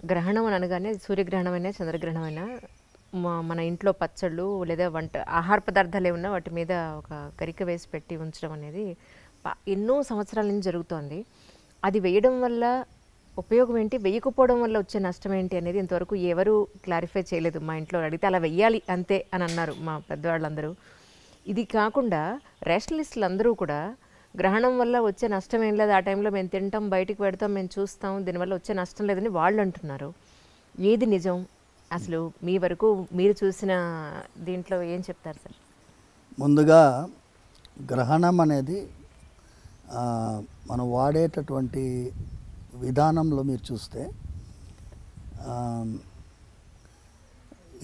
గ్రహణం అనగానే సూర్యగ్రహణమైనా చంద్రగ్రహణమైనా మన ఇంట్లో పచ్చళ్ళు లేదా ఆహార పదార్థాలు ఏమన్నా వాటి మీద ఒక గరిక వేసి పెట్టి ఉంచడం అనేది ఎన్నో సంవత్సరాల నుంచి జరుగుతోంది. అది వేయడం వల్ల ఉపయోగం ఏంటి, వేయకపోవడం వల్ల వచ్చే నష్టం ఏంటి అనేది ఇంతవరకు ఎవరు క్లారిఫై చేయలేదు. మా ఇంట్లో అడిగితే అలా వెయ్యాలి అంతే అని అన్నారు మా పెద్దవాళ్ళందరూ. ఇది కాకుండా రేషనలిస్టులు అందరూ కూడా గ్రహణం వల్ల వచ్చే నష్టం ఏం లేదు, ఆ టైంలో మేము తింటాం, బయటికి పెడతాం, మేము చూస్తాం, దీనివల్ల వచ్చే నష్టం లేదని వాళ్ళు అంటున్నారు. ఏది నిజం అసలు? మీ వరకు మీరు చూసిన దీంట్లో ఏం చెప్తారు సార్? ముందుగా గ్రహణం అనేది మనం వాడేటటువంటి విధానంలో మీరు చూస్తే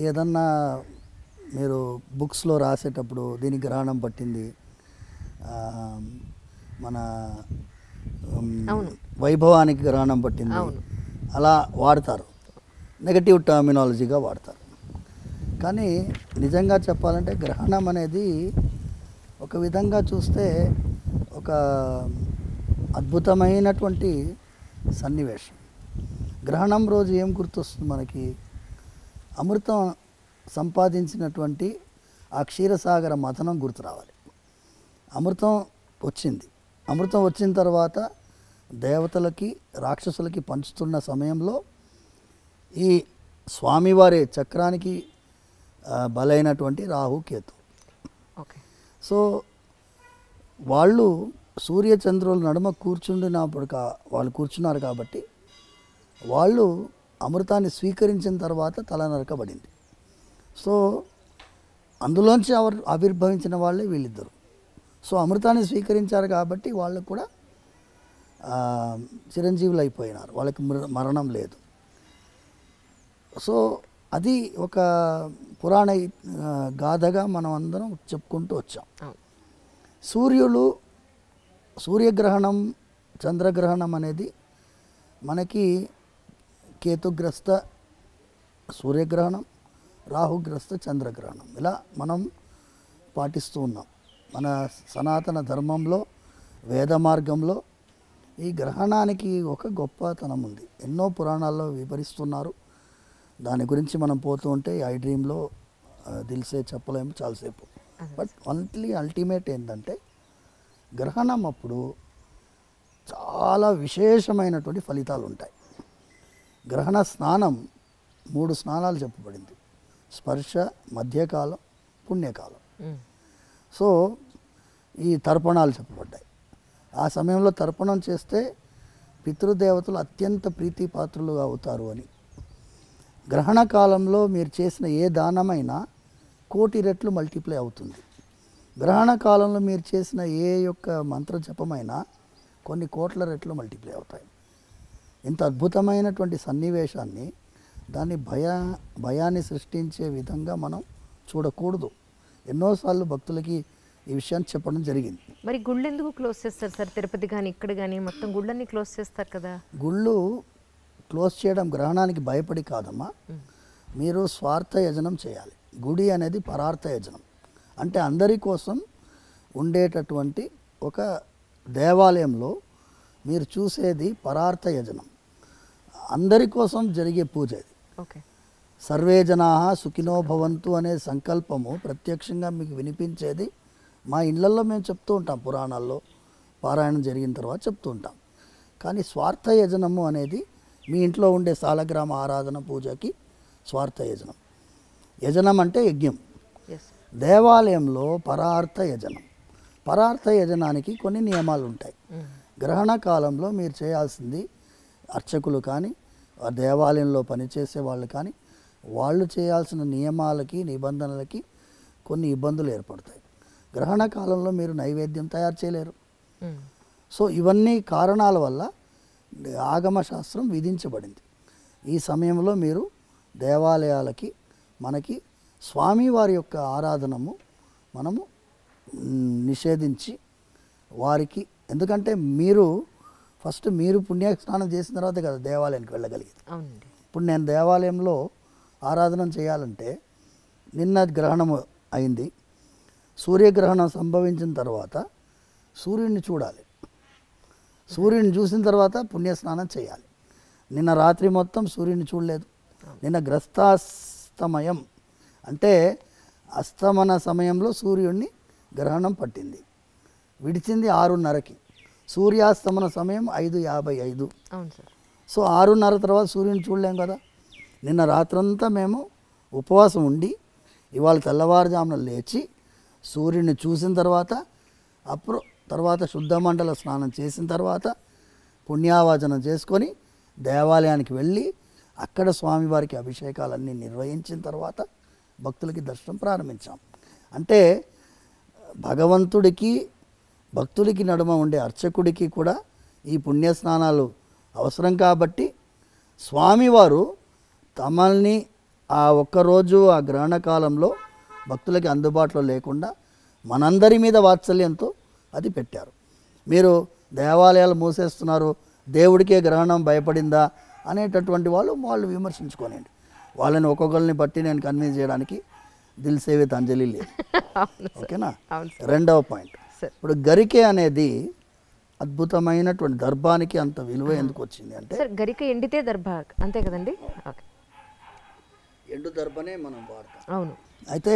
ఏదన్నా మీరు బుక్స్లో రాసేటప్పుడు దీనికి గ్రహణం పట్టింది, మన వైభవానికి గ్రహణం పట్టింది అలా వాడతారు, నెగటివ్ టర్మినాలజీగా వాడతారు. కానీ నిజంగా చెప్పాలంటే గ్రహణం అనేది ఒక విధంగా చూస్తే ఒక అద్భుతమైనటువంటి సన్నివేశం. గ్రహణం రోజు ఏం గుర్తొస్తుంది మనకి? అమృతం సంపాదించినటువంటి ఆ క్షీరసాగర మథనం గుర్తు రావాలి. అమృతం వచ్చింది. అమృతం వచ్చిన తర్వాత దేవతలకి రాక్షసులకి పంచుతున్న సమయంలో ఈ స్వామివారి చక్రానికి బలైనటువంటి రాహు కేతు. సో వాళ్ళు సూర్యచంద్రుల నడుమ కూర్చుండినప్పుడు వాళ్ళు కూర్చున్నారు కాబట్టి వాళ్ళు అమృతాన్ని స్వీకరించిన తర్వాత తల నరకబడింది. సో అందులోంచి ఆవిర్భవించిన వాళ్ళే వీళ్ళిద్దరు. సో అమృతాన్ని స్వీకరించారు కాబట్టి వాళ్ళకు కూడా చిరంజీవులు అయిపోయినారు, వాళ్ళకి మరణం లేదు. సో అది ఒక పురాణ గాథగా మనం అందరం చెప్పుకుంటూ వచ్చాం. సూర్యగ్రహణం చంద్రగ్రహణం అనేది మనకి కేతుగ్రస్త సూర్యగ్రహణం, రాహుగ్రస్త చంద్రగ్రహణం ఇలా మనం పాటిస్తూ ఉన్నాం. మన సనాతన ధర్మంలో వేద మార్గంలో ఈ గ్రహణానికి ఒక గొప్పతనం ఉంది. ఎన్నో పురాణాల్లో వివరిస్తున్నారు. దాని గురించి మనం పోతూ ఉంటే ఐ డ్రీమ్లో దిల్సే చెప్పలేము చాలాసేపు. బట్ అల్టిమేట్ ఏంటంటే గ్రహణం అప్పుడు చాలా విశేషమైనటువంటి ఫలితాలు ఉంటాయి. గ్రహణ స్నానం 3 స్నానాలు చెప్పబడింది: స్పర్శ, మధ్యకాలం, పుణ్యకాలం. సో ఈ తర్పణాలు చెప్పబడ్డాయి. ఆ సమయంలో తర్పణం చేస్తే పితృదేవతలు అత్యంత ప్రీతిపాత్రులుగా అవుతారు అని. గ్రహణ కాలంలో మీరు చేసిన ఏ దానమైనా 1,000,000 రెట్లు మల్టిప్లై అవుతుంది. గ్రహణ కాలంలో మీరు చేసిన ఏ యొక్క మంత్ర జపమైనా కొన్ని కోట్ల రెట్లు మల్టిప్లై అవుతాయి. ఇంత అద్భుతమైనటువంటి సన్నివేశాన్ని దాన్ని భయాన్ని సృష్టించే విధంగా మనం చూడకూడదు. ఎన్నోసార్లు భక్తులకి ఈ విషయాన్ని చెప్పడం జరిగింది. మరి గుళ్ళు ఎందుకు క్లోజ్ చేస్తారు సార్? తిరుపతి కానీ ఇక్కడ కానీ మొత్తం గుళ్ళన్నీ క్లోజ్ చేస్తారు కదా. గుళ్ళు క్లోజ్ చేయడం గ్రహణానికి భయపడి కాదమ్మా. మీరు స్వార్థ యజనం చేయాలి. గుడి అనేది పరార్థ యజనం, అంటే అందరి కోసం ఉండేటటువంటి ఒక దేవాలయంలో మీరు చూసేది పరార్థ యజనం, అందరి కోసం జరిగే పూజ ఇది. సర్వే జనాః సుఖినో భవంతు అనే సంకల్పము ప్రత్యక్షంగా మీకు వినిపించేది మా ఇళ్లలో మేము చెప్తూ ఉంటాం. పురాణాల్లో పారాయణం జరిగిన తర్వాత చెప్తూ ఉంటాం. కానీ స్వార్థ యజనము అనేది మీ ఇంట్లో ఉండే సాలగ్రామ ఆరాధన పూజకి స్వార్థ యజనం. యజనం అంటే యజ్ఞం. దేవాలయంలో పరార్థ యజనం. పరార్థ యజనానికి కొన్ని నియమాలు ఉంటాయి. గ్రహణ కాలంలో మీరు చేయాల్సింది అర్చకులు కానీ ఆ దేవాలయంలో పనిచేసే వాళ్ళు కానీ వాళ్ళు చేయాల్సిన నియమాలకి నిబంధనలకి కొన్ని ఇబ్బందులు ఏర్పడతాయి. గ్రహణ కాలంలో మీరు నైవేద్యం తయారు చేయలేరు. సో ఇవన్నీ కారణాల వల్ల ఆగమ శాస్త్రం విధించబడింది. ఈ సమయంలో మీరు దేవాలయాలకి మనకి స్వామివారి యొక్క ఆరాధనము మనము నిషేధించి వారికి, ఎందుకంటే మీరు ఫస్ట్ మీరు పుణ్యస్నానం చేసిన తర్వాత కదా దేవాలయానికి వెళ్ళగలిగేది. ఇప్పుడు నేను దేవాలయంలో ఆరాధన చేయాలంటే నిన్న గ్రహణం అయింది, సూర్యగ్రహణం సంభవించిన తర్వాత సూర్యుడిని చూడాలి. సూర్యుని చూసిన తర్వాత పుణ్యస్నానం చేయాలి. నిన్న రాత్రి మొత్తం సూర్యుని చూడలేదు. నిన్న గ్రస్తాస్తమయం అంటే అస్తమన సమయంలో సూర్యుడిని గ్రహణం పట్టింది. విడిచింది 6:30కి. సూర్యాస్తమన సమయం 5:55. అవును సార్. సో 6:30 తర్వాత సూర్యుని చూడలేం కదా. నిన్న రాత్రంతా మేము ఉపవాసం ఉండి ఇవాళ తెల్లవారుజామున లేచి సూర్యుని చూసిన తర్వాత తర్వాత శుద్ధ మండల స్నానం చేసిన తర్వాత పుణ్యావాచనం చేసుకొని దేవాలయానికి వెళ్ళి అక్కడ స్వామివారికి అభిషేకాలన్నీ నిర్వహించిన తర్వాత భక్తులకి దర్శనం ప్రారంభించాం. అంటే భగవంతుడికి భక్తులకి నడుమ ఉండే అర్చకుడికి కూడా ఈ పుణ్యస్నానాలు అవసరం కాబట్టి స్వామివారు తమల్ని ఆ ఒక్కరోజు ఆ గ్రహణ కాలంలో భక్తులకి అందుబాటులో లేకుండా మనందరి మీద వాత్సల్యంతో అది పెట్టారు. మీరు దేవాలయాలు మూసేస్తున్నారు, దేవుడికే గ్రహణం భయపడిందా అనేటటువంటి వాళ్ళు విమర్శించుకోనండి. వాళ్ళని ఒక్కొక్కరిని బట్టి నేను కన్విన్స్ చేయడానికి దిల్ సేవిత్ అంజలి లేదు. ఓకేనా. రెండవ పాయింట్, ఇప్పుడు గరికె అనేది అద్భుతమైనటువంటి దర్భానికి అంత విలువ ఎందుకు వచ్చింది అంటే గరిక ఎండితే దర్భ అంతే కదండి. ఎండు దర్భనే మనం వాడతాం. అవును. అయితే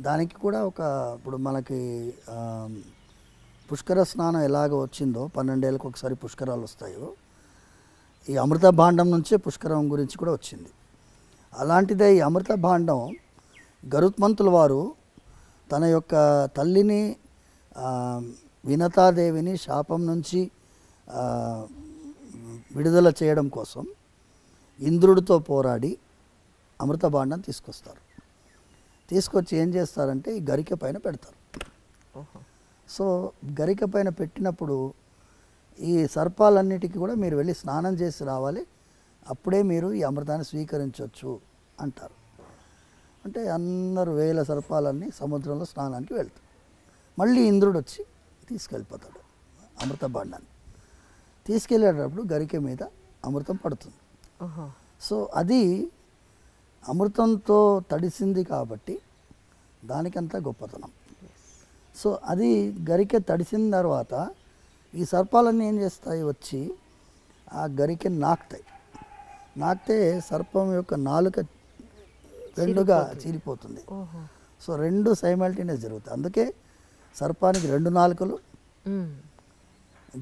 దానికి కూడా ఇప్పుడు మనకి పుష్కర స్నానం ఎలాగ వచ్చిందో 12 ఏళ్ళకి ఒకసారి పుష్కరాలు వస్తాయో ఈ అమృత భాండం నుంచే పుష్కరం గురించి కూడా వచ్చింది. అలాంటిదే ఈ అమృత భాండం గరుత్మంతుల వారు తన యొక్క తల్లిని వినతాదేవిని శాపం నుంచి విడుదల చేయడం కోసం ఇంద్రుడితో పోరాడి అమృత భాండం తీసుకొస్తారు. తీసుకొచ్చి ఏం చేస్తారంటే ఈ గరిక పైన పెడతారు. సో గరిక పైన పెట్టినప్పుడు ఈ సర్పాలన్నిటికీ కూడా మీరు వెళ్ళి స్నానం చేసి రావాలి, అప్పుడే మీరు ఈ అమృతాన్ని స్వీకరించవచ్చు అంటారు. అంటే అందరూ వేల సర్పాలన్నీ సముద్రంలో స్నానానికి వెళ్తారు. మళ్ళీ ఇంద్రుడు వచ్చి తీసుకెళ్ళిపోతాడు అమృత భాండాన్ని. తీసుకెళ్ళేటప్పుడు గరిక మీద అమృతం పడుతుంది. సో అది అమృతంతో తడిసింది కాబట్టి దానికంతా గొప్పతనం. సో అది గరికె తడిసిన తర్వాత ఈ సర్పాలన్నీ ఏం చేస్తాయి, వచ్చి ఆ గరికెని నాకితే సర్పం యొక్క నాలుక రెండుగా చీలిపోతుంది. సో రెండు సైమల్టేనియస్ జరుగుతాయి. అందుకే సర్పానికి 2 నాలుకలు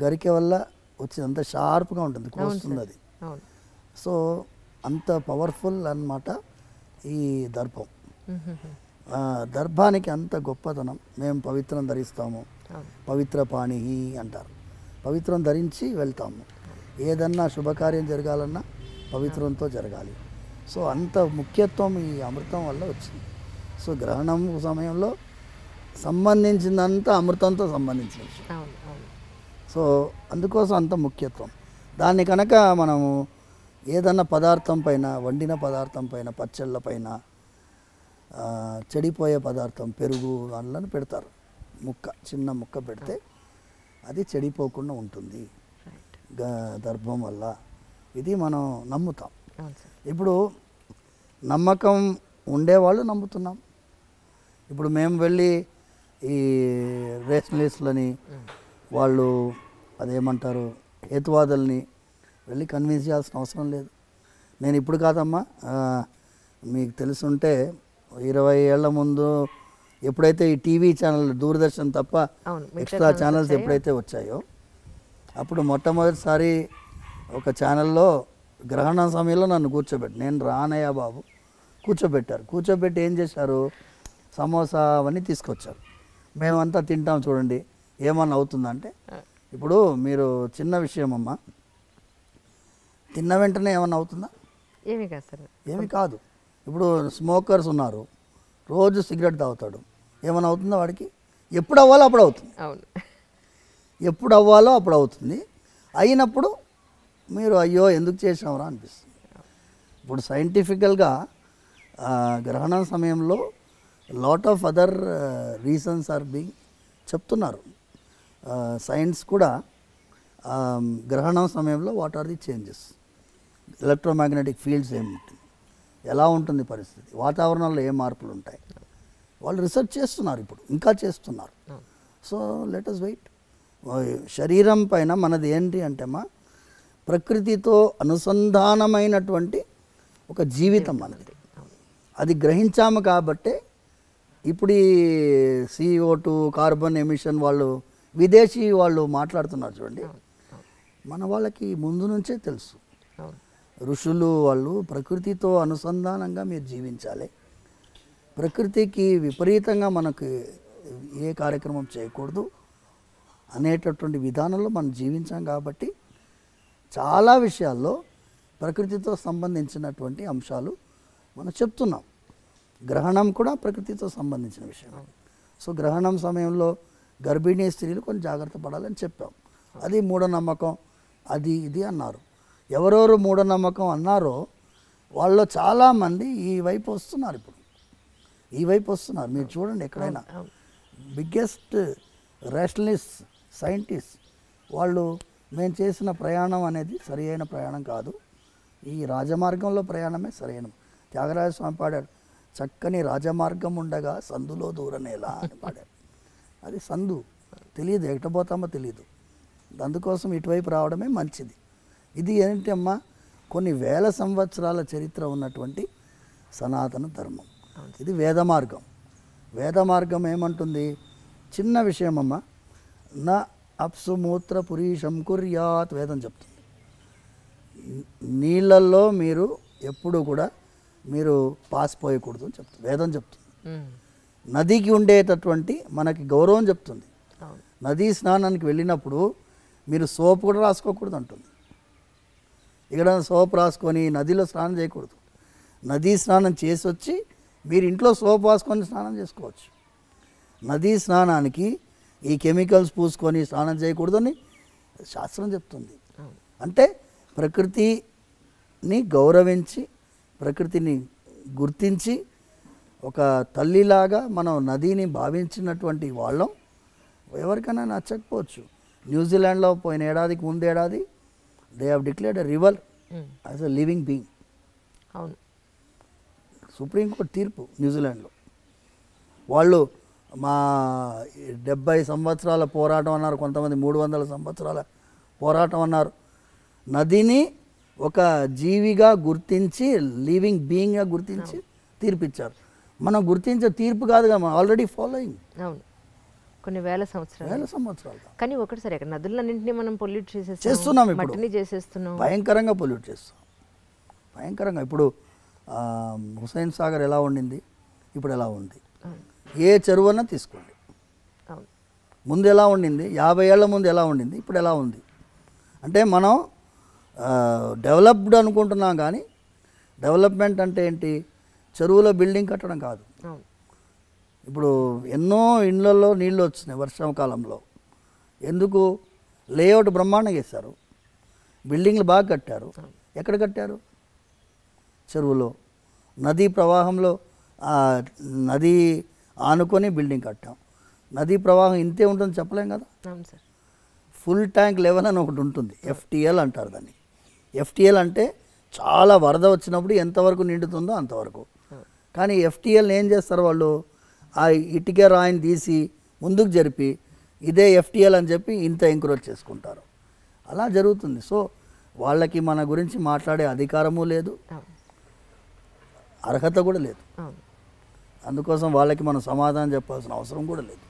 గరికె వల్ల వచ్చి అంత షార్ప్గా ఉంటుంది, కోస్తుంది అది. సో అంత పవర్ఫుల్ అన్నమాట ఈ దర్భం. దర్భానికి అంత గొప్పతనం. మేము పవిత్రం ధరిస్తాము, పవిత్ర పాణి అంటారు. పవిత్రం ధరించి వెళ్తాము. ఏదన్నా శుభకార్యం జరగాలన్నా పవిత్రంతో జరగాలి. సో అంత ముఖ్యత్వం ఈ అమృతం వల్ల వచ్చింది. సో గ్రహణం సమయంలో సంబంధించిందంతా అమృతంతో సంబంధించిన విషయం. సో అందుకోసం అంత ముఖ్యత్వం. దాన్ని కనుక మనము ఏదన్నా పదార్థం పైన, వండిన పదార్థం పైన, పచ్చళ్ళ పైన, చెడిపోయే పదార్థం పెరుగు వాళ్ళని పెడతారు. చిన్న ముక్క పెడితే అది చెడిపోకుండా ఉంటుంది దర్భం వల్ల. ఇది మనం నమ్ముతాం. ఇప్పుడు నమ్మకం ఉండేవాళ్ళు నమ్ముతున్నాం. ఇప్పుడు మేము వెళ్ళి ఈ రేషనలిస్టులని వాళ్ళు అదేమంటారు హేతువాదుల్ని వెళ్ళి కన్విన్స్ చేయాల్సిన అవసరం లేదు. నేను ఇప్పుడు కాదమ్మా, మీకు తెలుసుంటే 20 ఏళ్ల ముందు ఎప్పుడైతే ఈ టీవీ ఛానల్ దూరదర్శన్ తప్ప ఎక్స్ట్రా ఛానల్స్ ఎప్పుడైతే వచ్చాయో అప్పుడు మొట్టమొదటిసారి ఒక ఛానల్లో గ్రహణ సమయంలో నన్ను నేను రానయ్య బాబు కూర్చోబెట్టి ఏం చేశారు, సమోసా అవన్నీ తీసుకొచ్చారు. మేమంతా తింటాం చూడండి ఏమన్నా అవుతుందంటే, ఇప్పుడు మీరు చిన్న విషయం అమ్మా, తిన్న వెంటనే ఏమన్నా అవుతుందా? ఏమీ కాదు. ఇప్పుడు స్మోకర్స్ ఉన్నారు, రోజు సిగరెట్ తాగుతాడు, ఏమైనా అవుతుందా వాడికి? ఎప్పుడు అవ్వాలో అప్పుడు అవుతుంది. ఎప్పుడు అవ్వాలో అప్పుడు అవుతుంది. అయినప్పుడు మీరు అయ్యో ఎందుకు చేసామరా అనిపిస్తుంది. ఇప్పుడు సైంటిఫికల్గా గ్రహణం సమయంలో lot of other reasons are being చెప్తున్నారు. సైన్స్ కూడా గ్రహణం సమయంలో what are the changes, electromagnetic fields ఏముంటుంది, ఎలా ఉంటుంది పరిస్థితి, వాతావరణంలో ఏ మార్పులు ఉంటాయి, వాళ్ళు రీసెర్చ్ చేస్తున్నారు, ఇప్పుడు ఇంకా చేస్తున్నారు. So let us wait. శరీరం పైన మనది ఏంటి అంటే అమ్మా ప్రకృతితో అనుసంధానమైనటువంటి ఒక జీవితం మనది. అది గ్రహించాము కాబట్టే ఇప్పుడు ఈ CO2 కార్బన్ ఎమిషన్ వాళ్ళు విదేశీ వాళ్ళు మాట్లాడుతున్నారు చూడండి. మన వాళ్ళకి ముందు నుంచే తెలుసు. ఋషులు వాళ్ళు ప్రకృతితో అనుసంధానంగా మీరు జీవించాలి, ప్రకృతికి విపరీతంగా మనకు ఏ కార్యక్రమం చేయకూడదు అనేటటువంటి విధానంలో మనం జీవించాం కాబట్టి చాలా విషయాల్లో ప్రకృతితో సంబంధించినటువంటి అంశాలు మనం చెప్తున్నాం. గ్రహణం కూడా ప్రకృతితో సంబంధించిన విషయం. సో గ్రహణం సమయంలో గర్భిణీ స్త్రీలు కొంచెం జాగ్రత్త పడాలని చెప్పాం. అది మూఢనమ్మకం అది ఇది అన్నారు. ఎవరెవరు మూఢనమ్మకం అన్నారో వాళ్ళు చాలామంది ఈ వైపు వస్తున్నారు. ఇప్పుడు ఈ వైపు వస్తున్నారు. మీరు చూడండి ఎక్కడైనా బిగ్గెస్ట్ రేషనలిస్ట్ సైంటిస్ట్ వాళ్ళు మేము చేసిన ప్రయాణం అనేది సరి అయిన ప్రయాణం కాదు, ఈ రాజమార్గంలో ప్రయాణమే సరైన. త్యాగరాజ స్వామి పాడాడు, చక్కని రాజమార్గం ఉండగా సందులో దూరనేలా అని పాడాడు. అది సందు తెలియదు, ఎక్కడపోతామో తెలియదు. అందుకోసం ఇటువైపు రావడమే మంచిది. ఇది ఏంటి అమ్మా, కొన్ని వేల సంవత్సరాల చరిత్ర ఉన్నటువంటి సనాతన ధర్మం. ఇది వేద మార్గం. వేద మార్గం ఏమంటుంది? చిన్న విషయం అమ్మా, నా అప్సు మూత్ర పురీషం కుర్యాత్ వేదం చెప్తుంది. నీళ్ళల్లో మీరు ఎప్పుడు కూడా మీరు పాసిపోయకూడదు అని చెప్తుంది వేదం చెప్తుంది. నదికి ఉండేటటువంటి మనకి గౌరవం చెప్తుంది. నదీ స్నానానికి వెళ్ళినప్పుడు మీరు సోప్ కూడా రాసుకోకూడదు అంటుంది. ఇక్కడ సోప్ రాసుకొని నదిలో స్నానం చేయకూడదు. నదీ స్నానం చేసి వచ్చి మీరు ఇంట్లో సోప్ రాసుకొని స్నానం చేసుకోవచ్చు. నదీ స్నానానికి ఈ కెమికల్స్ పూసుకొని స్నానం చేయకూడదని శాస్త్రం చెప్తుంది. అంటే ప్రకృతిని గౌరవించి ప్రకృతిని గుర్తించి ఒక తల్లిలాగా మనం నదిని భావించినటువంటి వాళ్ళం. ఎవరికైనా నచ్చకపోవచ్చు. న్యూజిలాండ్లో పోయిన ఏడాదికి ముందేడాది they have declared a river as a living being. అవును, సుప్రీంకోర్టు తీర్పు న్యూజిలాండ్లో. వాళ్ళు మా 70 సంవత్సరాల పోరాటం అన్నారు, కొంతమంది 300 సంవత్సరాల పోరాటం అన్నారు. నదిని ఒక జీవిగా గుర్తించి లివింగ్ బీయింగ్గా గుర్తించి తీర్పిచ్చారు. మనం గుర్తించే తీర్పు కాదుగా, మనం ఆల్రెడీ ఫాలోయింగ్. అవును, కొన్ని వేల సంవత్సరాలు. కానీ ఒకటి సరే, నదులన్నింటినీ మనం పొల్యూట్ చేస్తున్నాం, ఇప్పుడు మట్టిని చేసేస్తున్నాం, భయంకరంగా పొల్యూట్ చేస్తాం, భయంకరంగా. ఇప్పుడు హుస్సేన్ సాగర్ ఎలా ఉండింది, ఇప్పుడు ఎలా ఉంది? ఏ చెరువు అన్నా తీసుకోండి, ముందు ఎలా ఉండింది, 50 ఏళ్ల ముందు ఎలా ఉండింది, ఇప్పుడు ఎలా ఉంది? అంటే మనం డెవలప్డ్ అనుకుంటున్నాం, కానీ డెవలప్మెంట్ అంటే ఏంటి? చెరువులో బిల్డింగ్ కట్టడం కాదు. ఇప్పుడు ఎన్నో ఇళ్లలో నీళ్ళు వచ్చినాయి వర్షాకాలంలో. ఎందుకు? లేఅవుట్ బ్రహ్మాండంగా వేశారు, బిల్డింగ్లు బాగా కట్టారు. ఎక్కడ కట్టారు? చెరువులో. నదీ ప్రవాహంలో నది ఆనుకొని బిల్డింగ్ కట్టాం. నదీ ప్రవాహం ఇంతే ఉంటుంది చెప్పలేం కదా. ఫుల్ ట్యాంక్ లెవెల్ అని ఒకటి ఉంటుంది, FTL అంటారు దాన్ని. FTL అంటే చాలా వరద వచ్చినప్పుడు ఎంతవరకు నిండుతుందో అంతవరకు. కానీ FTL ఏం చేస్తారు వాళ్ళు? ఆ ఇటుక రాయిని తీసి ముందుకు జరిపి ఇదే FTL అని చెప్పి ఇంత ఎంక్రోచ్ చేసుకుంటారు. అలా జరుగుతుంది. సో వాళ్ళకి మన గురించి మాట్లాడే అధికారము లేదు, అర్హత కూడా లేదు. అందుకోసం వాళ్ళకి మనం సమాధానం చెప్పాల్సిన అవసరం కూడా లేదు.